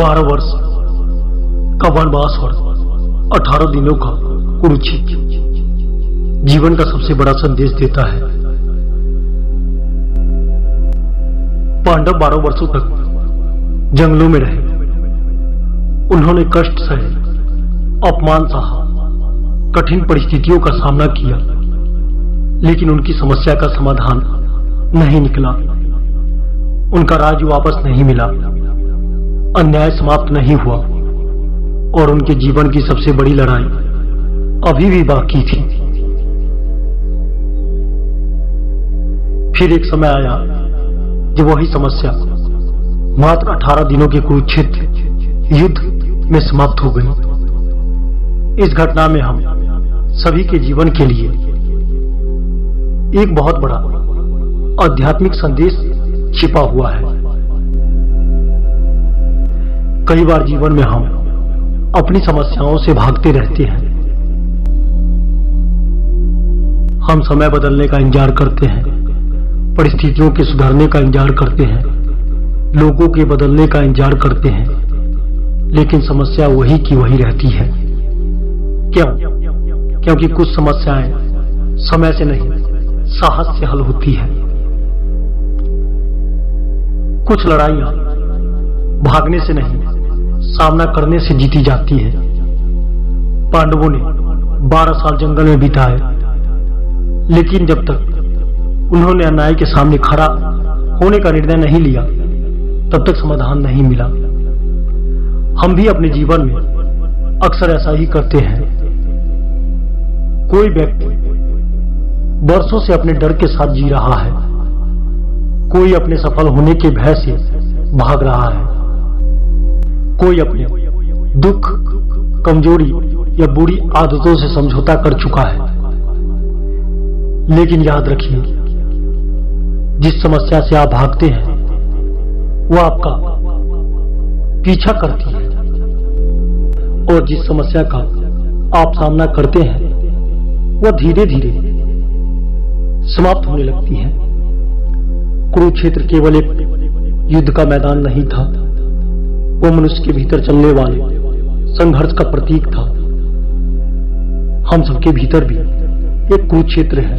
12 वर्ष का वनवास और 18 दिनों का कुरुक्षेत्र जीवन का सबसे बड़ा संदेश देता है। पांडव 12 वर्षों तक जंगलों में रहे। उन्होंने कष्ट सहे, अपमान सहा, कठिन परिस्थितियों का सामना किया, लेकिन उनकी समस्या का समाधान नहीं निकला। उनका राज्य वापस नहीं मिला, अन्याय समाप्त नहीं हुआ और उनके जीवन की सबसे बड़ी लड़ाई अभी भी बाकी थी। फिर एक समय आया जब वही समस्या मात्र 18 दिनों के कुरुक्षेत्र युद्ध में समाप्त हो गई। इस घटना में हम सभी के जीवन के लिए एक बहुत बड़ा आध्यात्मिक संदेश छिपा हुआ है। कई बार जीवन में हम अपनी समस्याओं से भागते रहते हैं। हम समय बदलने का इंतजार करते हैं, परिस्थितियों के सुधरने का इंतजार करते हैं, लोगों के बदलने का इंतजार करते हैं, लेकिन समस्या वही की वही रहती है। क्यों? क्योंकि कुछ समस्याएं समय से नहीं, साहस से हल होती है। कुछ लड़ाइयां भागने से नहीं, सामना करने से जीती जाती है। पांडवों ने 12 साल जंगल में बिताए, लेकिन जब तक उन्होंने अन्याय के सामने खड़ा होने का निर्णय नहीं लिया, तब तक समाधान नहीं मिला। हम भी अपने जीवन में अक्सर ऐसा ही करते हैं। कोई व्यक्ति वर्षों से अपने डर के साथ जी रहा है, कोई अपने सफल होने के भय से भाग रहा है, कोई अपने दुख, कमजोरी या बुरी आदतों से समझौता कर चुका है। लेकिन याद रखिए, जिस समस्या से आप भागते हैं वो आपका पीछा करती है, और जिस समस्या का आप सामना करते हैं वह धीरे धीरे समाप्त होने लगती है। कुरुक्षेत्र केवल एक युद्ध का मैदान नहीं था, वो मनुष्य के भीतर चलने वाले संघर्ष का प्रतीक था। हम सबके भीतर भी एक कुरुक्षेत्र है।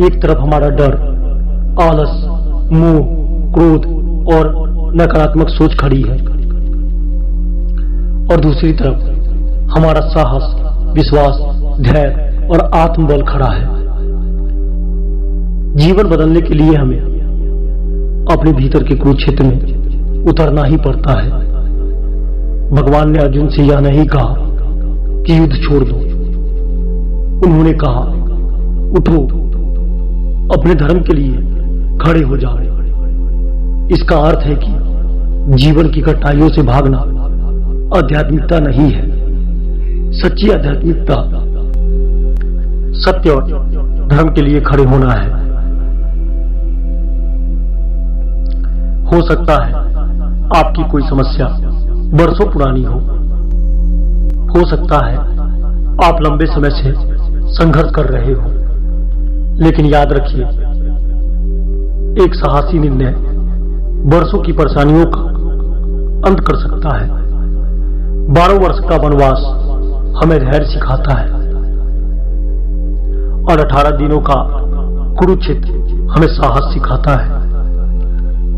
एक तरफ हमारा डर, आलस, मोह, क्रोध और नकारात्मक सोच खड़ी है, और दूसरी तरफ हमारा साहस, विश्वास, धैर्य और आत्मबल खड़ा है। जीवन बदलने के लिए हमें अपने भीतर के कुरुक्षेत्र में उतरना ही पड़ता है। भगवान ने अर्जुन से यह नहीं कहा कि युद्ध छोड़ दो। उन्होंने कहा, उठो, अपने धर्म के लिए खड़े हो जाओ। इसका अर्थ है कि जीवन की कठिनाइयों से भागना आध्यात्मिकता नहीं है। सच्ची आध्यात्मिकता सत्य और धर्म के लिए खड़े होना है। हो सकता है आपकी कोई समस्या वर्षों पुरानी हो सकता है आप लंबे समय से संघर्ष कर रहे हो, लेकिन याद रखिए, एक साहसी निर्णय वर्षों की परेशानियों का अंत कर सकता है। 12 वर्ष का वनवास हमें धैर्य सिखाता है, और 18 दिनों का कुरुक्षेत्र हमें साहस सिखाता है।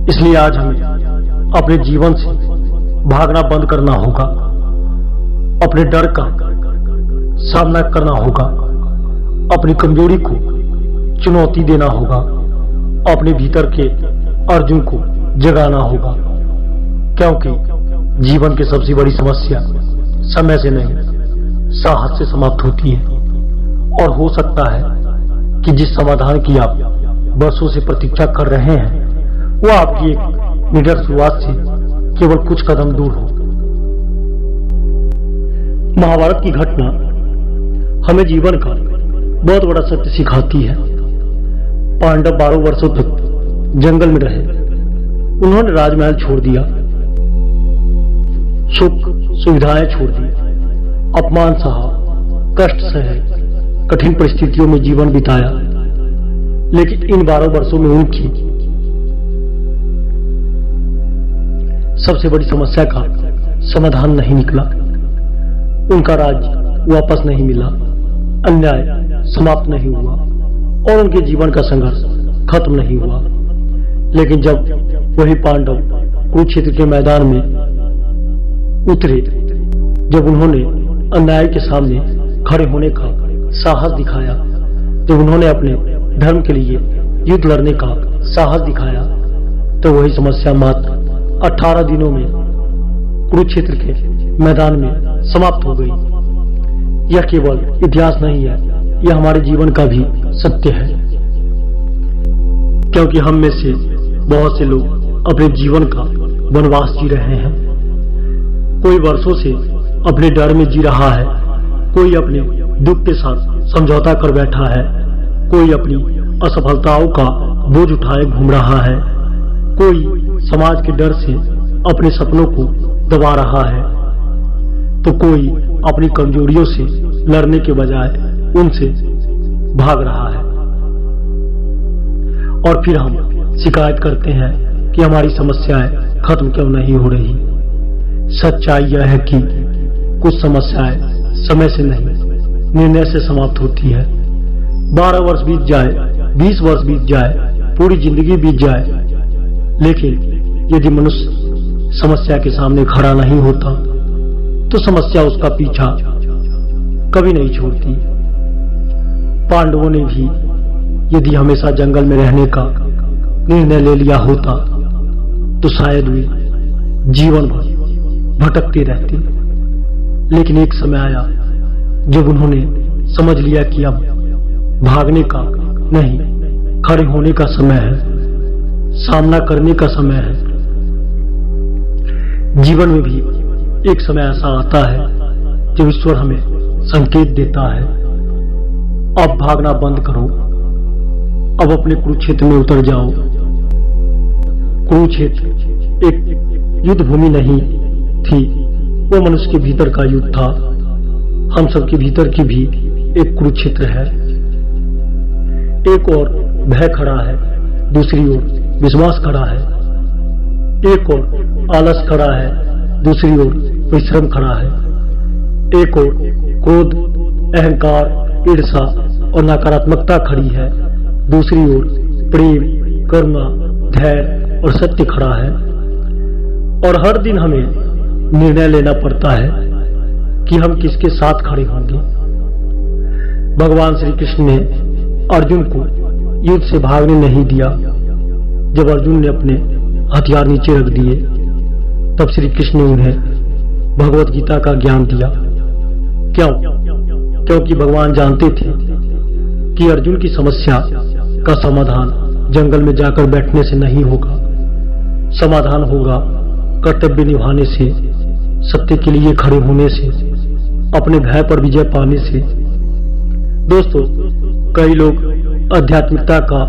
इसलिए आज हमें अपने जीवन से भागना बंद करना होगा, अपने डर का सामना करना होगा, अपनी कमजोरी को चुनौती देना होगा, अपने भीतर के अर्जुन को जगाना होगा। क्योंकि जीवन की सबसे बड़ी समस्या समय से नहीं, साहस से समाप्त होती है। और हो सकता है कि जिस समाधान की आप वर्षों से प्रतीक्षा कर रहे हैं वो आपकी एक निडर शुरुआत से केवल कुछ कदम दूर हो। महाभारत की घटना हमें जीवन का बहुत बड़ा सत्य सिखाती है। पांडव 12 वर्षों तक जंगल में रहे। उन्होंने राजमहल छोड़ दिया, सुख सुविधाएं छोड़ दी, अपमान सहा, कष्ट सहे, कठिन परिस्थितियों में जीवन बिताया। लेकिन इन 12 वर्षों में उनकी सबसे बड़ी समस्या का समाधान नहीं निकला, उनका राज्य वापस नहीं मिला, अन्याय समाप्त नहीं हुआ और उनके जीवन का संघर्ष खत्म नहीं हुआ। लेकिन जब वही पांडव कुरुक्षेत्र के मैदान में उतरे, जब उन्होंने अन्याय के सामने खड़े होने का साहस दिखाया, जब उन्होंने अपने धर्म के लिए युद्ध लड़ने का साहस दिखाया, तो वही समस्या मात्र 18 दिनों में कुरुक्षेत्र के मैदान में समाप्त हो गई। यह केवल इतिहास नहीं है, यह हमारे जीवन का भी सत्य है, क्योंकि हम में से बहुत से लोग अपने जीवन का वनवास जी रहे हैं। कोई वर्षों से अपने डर में जी रहा है, कोई अपने दुख के साथ समझौता कर बैठा है, कोई अपनी असफलताओं का बोझ उठाए घूम रहा है, कोई समाज के डर से अपने सपनों को दबा रहा है, तो कोई अपनी कमजोरियों से लड़ने के बजाय उनसे भाग रहा है। और फिर हम शिकायत करते हैं कि हमारी समस्याएं खत्म क्यों नहीं हो रही। सच्चाई यह है कि कुछ समस्याएं समय से नहीं, निर्णय से समाप्त होती है। 12 वर्ष बीत जाए, 20 वर्ष बीत जाए, पूरी जिंदगी बीत जाए, लेकिन यदि मनुष्य समस्या के सामने खड़ा नहीं होता तो समस्या उसका पीछा कभी नहीं छोड़ती। पांडवों ने भी यदि हमेशा जंगल में रहने का निर्णय ले लिया होता तो शायद वे जीवन भर भटकते रहते। लेकिन एक समय आया जब उन्होंने समझ लिया कि अब भागने का नहीं, खड़े होने का समय है, सामना करने का समय है। जीवन में भी एक समय ऐसा आता है जब ईश्वर हमें संकेत देता है, अब भागना बंद करो, अब अपने कुरुक्षेत्र में उतर जाओ। कुरुक्षेत्र एक युद्ध भूमि नहीं थी, वो मनुष्य के भीतर का युद्ध था। हम सबके भीतर की भी एक कुरुक्षेत्र है। एक ओर भय खड़ा है, दूसरी ओर विश्वास खड़ा है। एक ओर आलस खड़ा है, दूसरी ओर परिश्रम खड़ा है। एक ओर क्रोध, अहंकार, ईर्ष्या और नकारात्मकता खड़ी है, दूसरी ओर प्रेम, करुणा, धैर्य और सत्य खड़ा है। और हर दिन हमें निर्णय लेना पड़ता है कि हम किसके साथ खड़े होंगे। भगवान श्री कृष्ण ने अर्जुन को युद्ध से भागने नहीं दिया। जब अर्जुन ने अपने हथियार नीचे रख दिए तब श्री कृष्ण ने उन्हें भगवत गीता का ज्ञान दिया। क्यों? क्योंकि भगवान जानते थे कि अर्जुन की समस्या का समाधान जंगल में जाकर बैठने से नहीं होगा। समाधान होगा कर्तव्य निभाने से, सत्य के लिए खड़े होने से, अपने भय पर विजय पाने से। दोस्तों, कई लोग आध्यात्मिकता का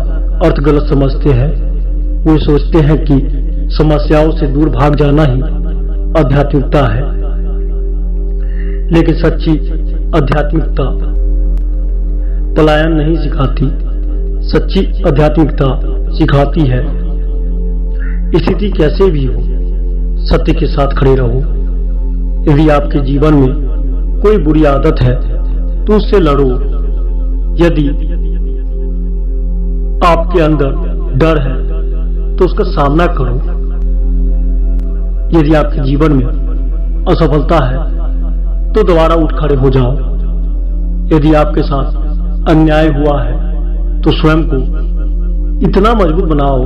अर्थ गलत समझते हैं। वो सोचते हैं कि समस्याओं से दूर भाग जाना ही आध्यात्मिकता है, लेकिन सच्ची आध्यात्मिकता पलायन नहीं सिखाती। सच्ची आध्यात्मिकता सिखाती है स्थिति कैसे भी हो, सत्य के साथ खड़े रहो। यदि आपके जीवन में कोई बुरी आदत है तो उससे लड़ो। यदि आपके अंदर डर है तो उसका सामना करो। यदि आपके जीवन में असफलता है तो दोबारा उठ खड़े हो जाओ। यदि आपके साथ अन्याय हुआ है तो स्वयं को इतना मजबूत बनाओ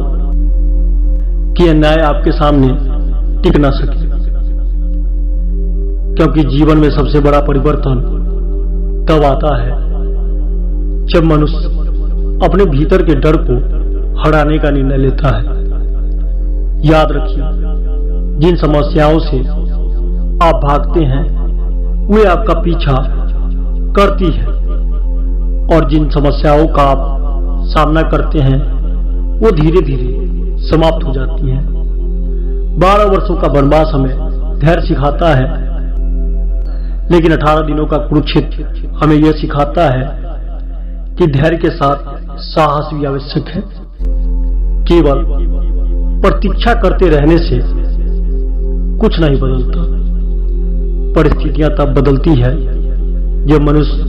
कि अन्याय आपके सामने टिक ना सके। क्योंकि जीवन में सबसे बड़ा परिवर्तन तब आता है जब मनुष्य अपने भीतर के डर को हराने का निर्णय लेता है। याद रखिए, जिन समस्याओं से आप भागते हैं वे आपका पीछा करती है, और जिन समस्याओं का आप सामना करते हैं वो धीरे धीरे समाप्त हो जाती हैं। 12 वर्षों का वनवास हमें धैर्य सिखाता है, लेकिन 18 दिनों का कुरुक्षेत्र हमें यह सिखाता है कि धैर्य के साथ साहस भी आवश्यक है। केवल प्रतीक्षा करते रहने से कुछ नहीं बदलता। परिस्थितियां तब बदलती है जब मनुष्य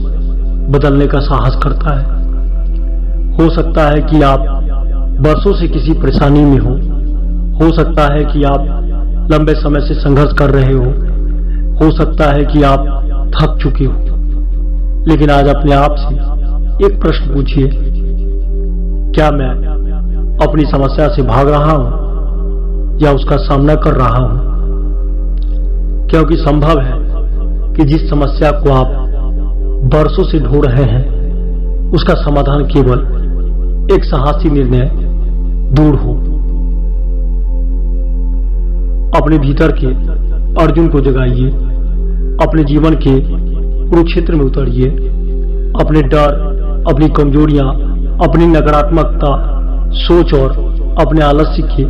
बदलने का साहस करता है। हो सकता है कि आप बरसों से किसी परेशानी में हो सकता है कि आप लंबे समय से संघर्ष कर रहे हो सकता है कि आप थक चुके हो। लेकिन आज अपने आप से एक प्रश्न पूछिए, क्या मैं अपनी समस्या से भाग रहा हूं या उसका सामना कर रहा हूं? क्योंकि संभव है कि जिस समस्या को आप बरसों से ढूंढ रहे हैं उसका समाधान केवल एक साहसी निर्णय दूर हो। अपने भीतर के अर्जुन को जगाइए, अपने जीवन के कुरुक्षेत्र में उतरिए, अपने डर, अपनी कमजोरियां, अपनी नकारात्मकता सोच और अपने आलस्य के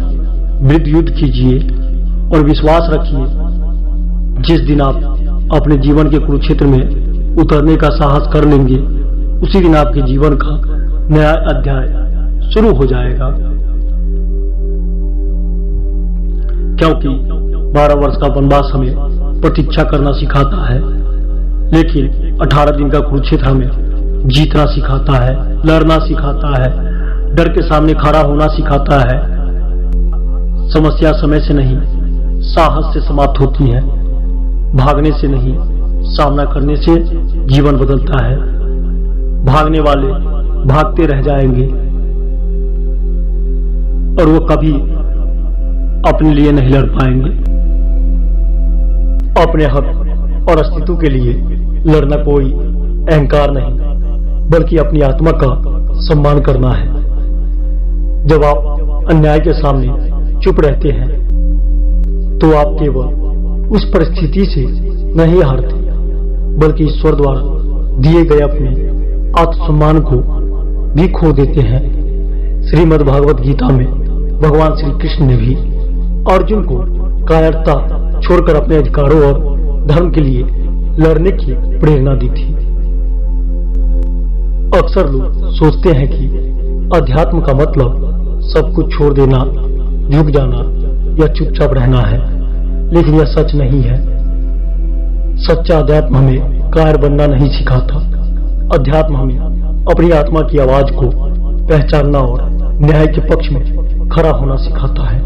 विरुद्ध युद्ध कीजिए और विश्वास रखिए, जिस दिन आप अपने जीवन के कुरुक्षेत्र में उतरने का साहस कर लेंगे उसी दिन आपके जीवन का नया अध्याय शुरू हो जाएगा। क्योंकि 12 वर्ष का वनवास हमें प्रतीक्षा करना सिखाता है, लेकिन 18 दिन का कुरुक्षेत्र हमें जीतना सिखाता है, लड़ना सिखाता है, डर के सामने खड़ा होना सिखाता है। समस्या समय से नहीं, साहस से समाप्त होती है। भागने से नहीं, सामना करने से जीवन बदलता है। भागने वाले भागते रह जाएंगे और वो कभी अपने लिए नहीं लड़ पाएंगे। अपने हक और अस्तित्व के लिए लड़ना कोई अहंकार नहीं, बल्कि अपनी आत्मा का सम्मान करना है। जब आप अन्याय के सामने चुप रहते हैं तो आप केवल उस परिस्थिति से नहीं हारते, बल्कि ईश्वर द्वारा दिए गए अपने आत्मसम्मान को भी खो देते हैं। श्रीमद् भागवत गीता में भगवान श्री कृष्ण ने भी अर्जुन को कायरता छोड़कर अपने अधिकारों और धर्म के लिए लड़ने की प्रेरणा दी थी। अक्सर लोग सोचते हैं कि अध्यात्म का मतलब सब कुछ छोड़ देना, झुक जाना या चुपचाप रहना है, लेकिन यह सच नहीं है। सच्चा अध्यात्म हमें कायर बनना नहीं सिखाता। अध्यात्म हमें अपनी आत्मा की आवाज को पहचानना और न्याय के पक्ष में खड़ा होना सिखाता है।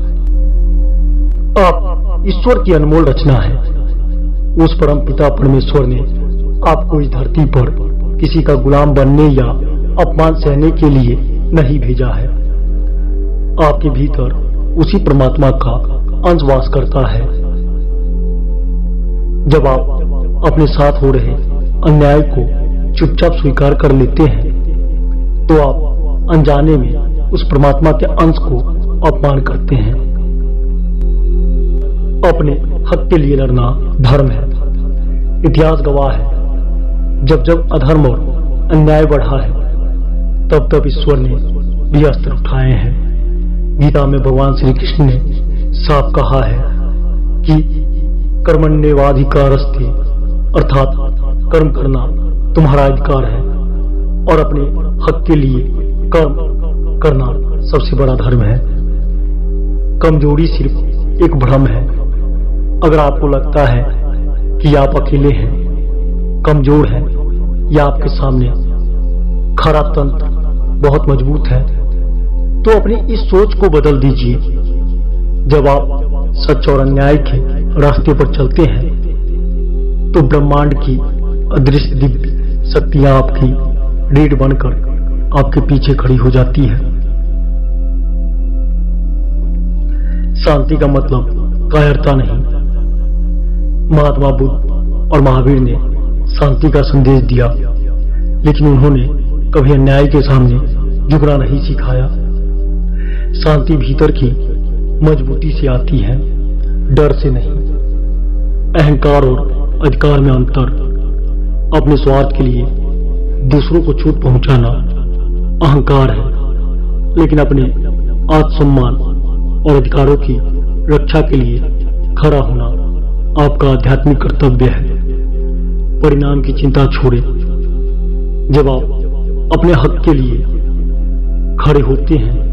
आप ईश्वर की अनमोल रचना है। उस परम पिता परमेश्वर ने आपको इस धरती पर किसी का गुलाम बनने या अपमान सहने के लिए नहीं भेजा है। आपके भीतर उसी परमात्मा का अंश वास करता है। जब आप अपने साथ हो रहे अन्याय को चुपचाप स्वीकार कर लेते हैं तो आप अनजाने में उस परमात्मा के अंश को अपमान करते हैं। अपने हक के लिए लड़ना धर्म है। इतिहास गवाह है, जब जब अधर्म और अन्याय बढ़ा है तब तब ईश्वर ने भी अस्त्र उठाए हैं। गीता में भगवान श्री कृष्ण ने साफ कहा है कि कर्मण्येवाधिकारस्ते, अर्थात कर्म करना तुम्हारा अधिकार है और अपने हक के लिए कर्म करना सबसे बड़ा धर्म है। कमजोरी सिर्फ एक भ्रम है। अगर आपको लगता है कि आप अकेले हैं, कमजोर हैं या आपके सामने खरा तंत्र बहुत मजबूत है, तो अपनी इस सोच को बदल दीजिए। जब आप सच और अन्याय के रास्ते पर चलते हैं तो ब्रह्मांड की अदृश्य दिव्य शक्तियां आपकी रीढ़ बनकर आपके पीछे खड़ी हो जाती है। शांति का मतलब कायरता नहीं। महात्मा बुद्ध और महावीर ने शांति का संदेश दिया, लेकिन उन्होंने कभी अन्याय के सामने झुकना नहीं सिखाया। शांति भीतर की मजबूती से आती है, डर से नहीं। अहंकार और अधिकार में अंतर। अपने स्वार्थ के लिए दूसरों को चोट पहुंचाना अहंकार है, लेकिन अपने आत्मसम्मान और अधिकारों की रक्षा के लिए खड़ा होना आपका आध्यात्मिक कर्तव्य है। परिणाम की चिंता छोड़े। जब आप अपने हक के लिए खड़े होते हैं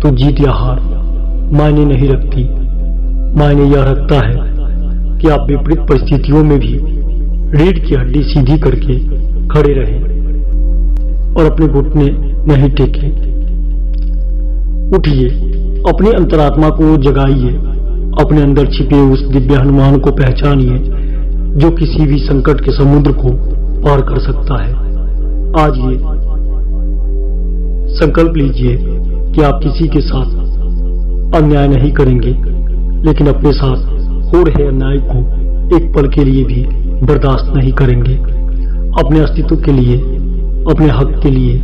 तो जीत या हार मायने नहीं रखती। मायने यह रखता है कि आप विपरीत परिस्थितियों में भी रीढ़ की हड्डी सीधी करके खड़े रहें और अपने घुटने नहीं टेकें। उठिए, अपनी अंतरात्मा को जगाइए, अपने अंदर छिपे उस दिव्य हनुमान को पहचानिए जो किसी भी संकट के समुद्र को पार कर सकता है। आज ये संकल्प लीजिए कि आप किसी के साथ अन्याय नहीं करेंगे, लेकिन अपने साथ हो रहे अन्याय को एक पल के लिए भी बर्दाश्त नहीं करेंगे। अपने अस्तित्व के लिए, अपने हक के लिए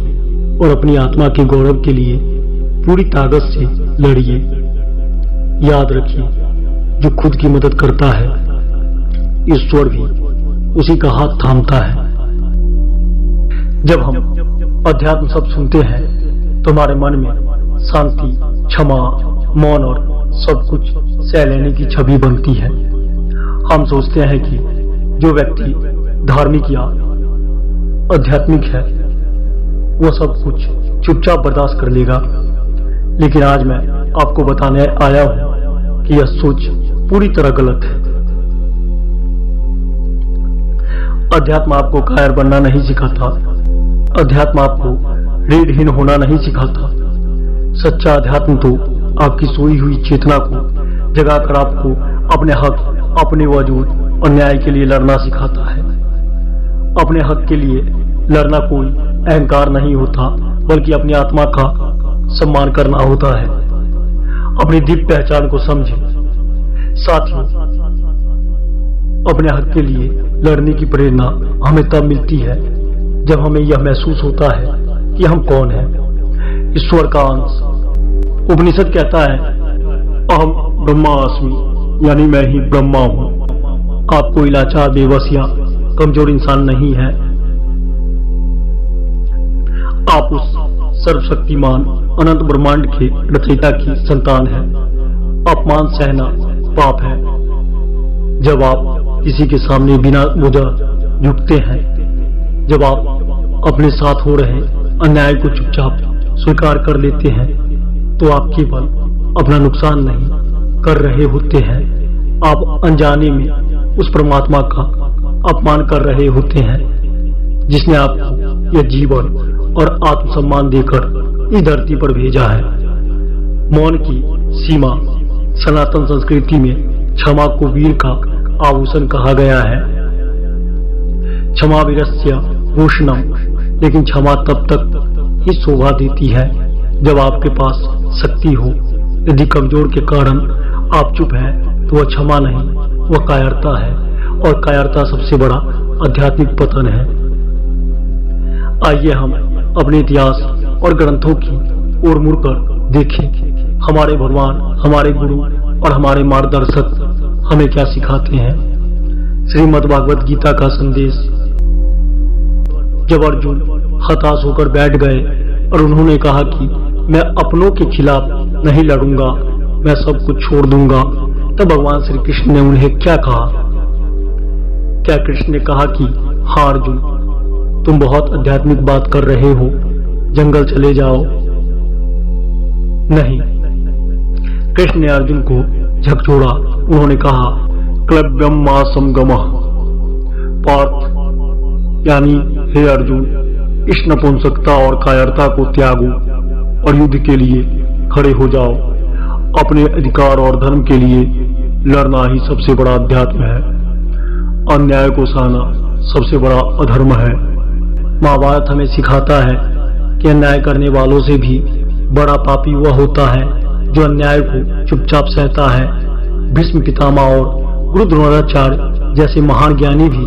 और अपनी आत्मा के गौरव के लिए पूरी ताकत से लड़िए। याद रखिए, जो खुद की मदद करता है, ईश्वर भी उसी का हाथ थामता है। जब हम अध्यात्म शब्द सुनते हैं तो हमारे मन में शांति, क्षमा, मौन और सब कुछ सह लेने की छवि बनती है। हम सोचते हैं कि जो व्यक्ति धार्मिक या आध्यात्मिक है वो सब कुछ चुपचाप बर्दाश्त कर लेगा, लेकिन आज मैं आपको बताने आया हूं कि यह सोच पूरी तरह गलत है। अध्यात्म आपको कायर बनना नहीं सिखाता, अध्यात्म आपको रीढ़हीन होना नहीं सिखाता। सच्चा अध्यात्म तो आपकी सोई हुई चेतना को जगाकर आपको अपने हक, अपने वजूद और न्याय के लिए लड़ना सिखाता है। अपने हक के लिए लड़ना कोई अहंकार नहीं होता, बल्कि अपनी आत्मा का सम्मान करना होता है। अपनी दिव्य पहचान को समझें। साथियों, अपने हक के लिए लड़ने की प्रेरणा हमें तब मिलती है जब हमें यह महसूस होता है कि हम कौन हैं, ईश्वर का अंश। उपनिषद कहता है, अहम ब्रह्मास्मि, यानी मैं ही ब्रह्मा हूं। आप कोई लाचार, बेबस या कमजोर इंसान नहीं है। आप उस सर्वशक्तिमान अनंत ब्रह्मांड के रचयिता की संतान है। अपमान सहना पाप है। जब आप किसी के सामने बिना वजह झुकते हैं, जब आप अपने साथ हो रहे अन्याय को चुपचाप स्वीकार कर लेते हैं, तो आप केवल अपना नुकसान नहीं कर रहे होते हैं, आप अनजाने में उस परमात्मा का अपमान कर रहे होते हैं जिसने आपको यह जीवन और आत्मसम्मान देकर इस धरती पर भेजा है। मौन की सीमा सनातन संस्कृति में क्षमा को वीर का आभूषण कहा गया है। क्षमा वीरस्य भूषणम, लेकिन क्षमा तब तक ही शोभा देती है जब आपके पास शक्ति हो। यदि कमजोर के कारण आप चुप हैं तो वह क्षमा नहीं, वह कायरता है, और कायरता सबसे बड़ा आध्यात्मिक पतन है। आइए हम अपने इतिहास और ग्रंथों की ओर मुड़कर देखें, हमारे भगवान, हमारे गुरु और हमारे मार्गदर्शक हमें क्या सिखाते हैं। श्रीमद् भागवत गीता का संदेश। जब अर्जुन हताश होकर बैठ गए और उन्होंने कहा कि मैं अपनों के खिलाफ नहीं लड़ूंगा, मैं सब कुछ छोड़ दूंगा, तब भगवान श्री कृष्ण ने उन्हें क्या कहा? क्या कृष्ण ने कहा कि हाँ अर्जुन, तुम बहुत आध्यात्मिक बात कर रहे हो, जंगल चले जाओ? नहीं, कृष्ण ने अर्जुन को झकझोरा। उन्होंने कहा, क्लव्यम मा समगमः पार्थ, यानी हे अर्जुन, इस नपुंसकता और कायरता को त्यागो और युद्ध के लिए खड़े हो जाओ। अपने अधिकार और धर्म के लिए लड़ना ही सबसे बड़ा अध्यात्म है। अन्याय को सहना सबसे बड़ा अधर्म है। महाभारत हमें सिखाता है कि अन्याय करने वालों से भी बड़ा पापी वह होता है जो अन्याय को चुपचाप सहता है। भीष्म पितामह और गुरु द्रोणाचार्य जैसे महान ज्ञानी भी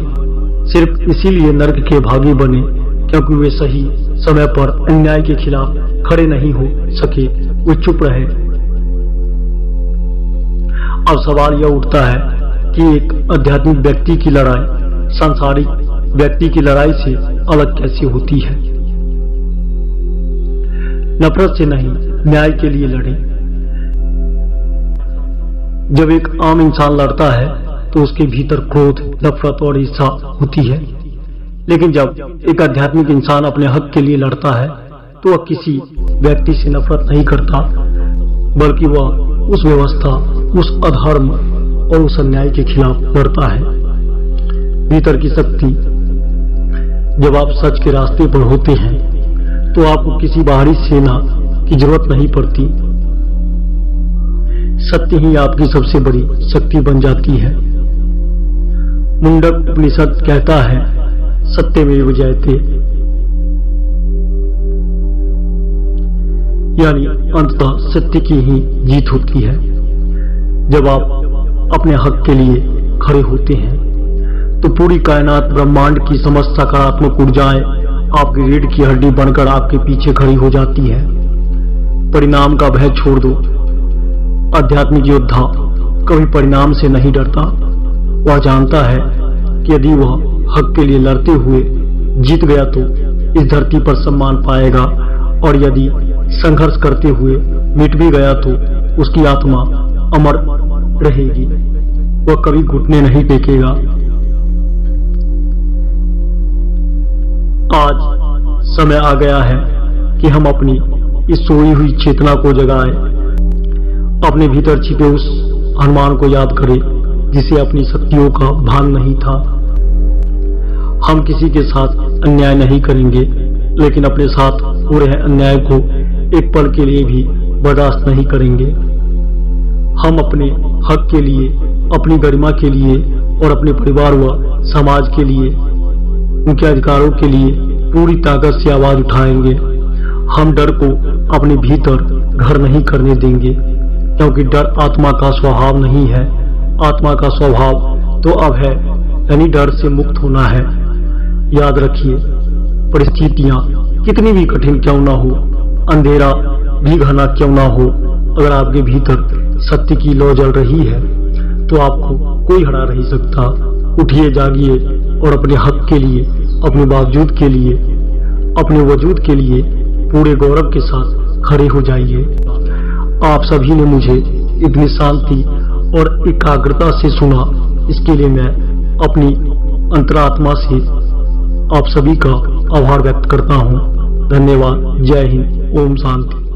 सिर्फ इसीलिए नरक के भागी बने क्योंकि वे सही समय पर अन्याय के खिलाफ खड़े नहीं हो सके, वे चुप रहे। अब सवाल यह उठता है कि एक आध्यात्मिक व्यक्ति की लड़ाई सांसारिक व्यक्ति की लड़ाई से अलग कैसे होती है। नफरत से नहीं, न्याय के लिए लड़े। जब एक आम इंसान लड़ता है तो उसके भीतर क्रोध, नफरत और ईर्ष्या होती है, लेकिन जब एक आध्यात्मिक इंसान अपने हक के लिए लड़ता है तो वह किसी व्यक्ति से नफरत नहीं करता, बल्कि वह उस व्यवस्था, उस अधर्म और उस अन्याय के खिलाफ लड़ता है। भीतर की शक्ति, जब आप सच के रास्ते पर होते हैं तो आपको किसी बाहरी सेना की जरूरत नहीं पड़ती। सत्य ही आपकी सबसे बड़ी शक्ति बन जाती है। मुंडक उपनिषद कहता है, सत्यमेव जयते, यानी अंततः सत्य की ही जीत होती है। जब आप अपने हक के लिए खड़े होते हैं तो पूरी कायनात ब्रह्मांड की समस्त सकारात्मक ऊर्जाएं आपकी रीढ़ की हड्डी बनकर आपके पीछे खड़ी हो जाती है। परिणाम का भय छोड़ दो। आध्यात्मिक योद्धा कभी परिणाम से नहीं डरता। वह जानता है कि यदि वह हक के लिए लड़ते हुए जीत गया तो इस धरती पर सम्मान पाएगा, और यदि संघर्ष करते हुए मिट भी गया तो उसकी आत्मा अमर रहेगी। वह कभी घुटने नहीं टेकेगा। आज समय आ गया है कि हम अपनी इस सोई हुई चेतना को जगाएं, अपने भीतर छिपे उस हनुमान को याद करें जिसे अपनी शक्तियों का भान नहीं था। हम किसी के साथ अन्याय नहीं करेंगे, लेकिन अपने साथ हो रहे अन्याय को एक पल के लिए भी बर्दाश्त नहीं करेंगे। हम अपने हक के लिए, अपनी गरिमा के लिए और अपने परिवार व समाज के लिए, उनके अधिकारों के लिए पूरी ताकत से आवाज उठाएंगे। हम डर को अपने भीतर घर नहीं करने देंगे, क्योंकि डर आत्मा का स्वभाव नहीं है। आत्मा का स्वभाव तो अब है, यानी डर से मुक्त होना है। याद रखिए, परिस्थितियां कितनी भी कठिन क्यों ना हो, अंधेरा भी घना क्यों ना हो, अगर आपके भीतर सत्य की लौ जल रही है तो आपको कोई हरा नहीं सकता। उठिए, जागिए और अपने हक के लिए, अपने बावजूद के लिए, अपने वजूद के लिए पूरे गौरव के साथ खड़े हो जाइए। आप सभी ने मुझे इतनी शांति और एकाग्रता से सुना, इसके लिए मैं अपनी अंतरात्मा से आप सभी का आभार व्यक्त करता हूँ। धन्यवाद। जय हिंद। ओम शांति।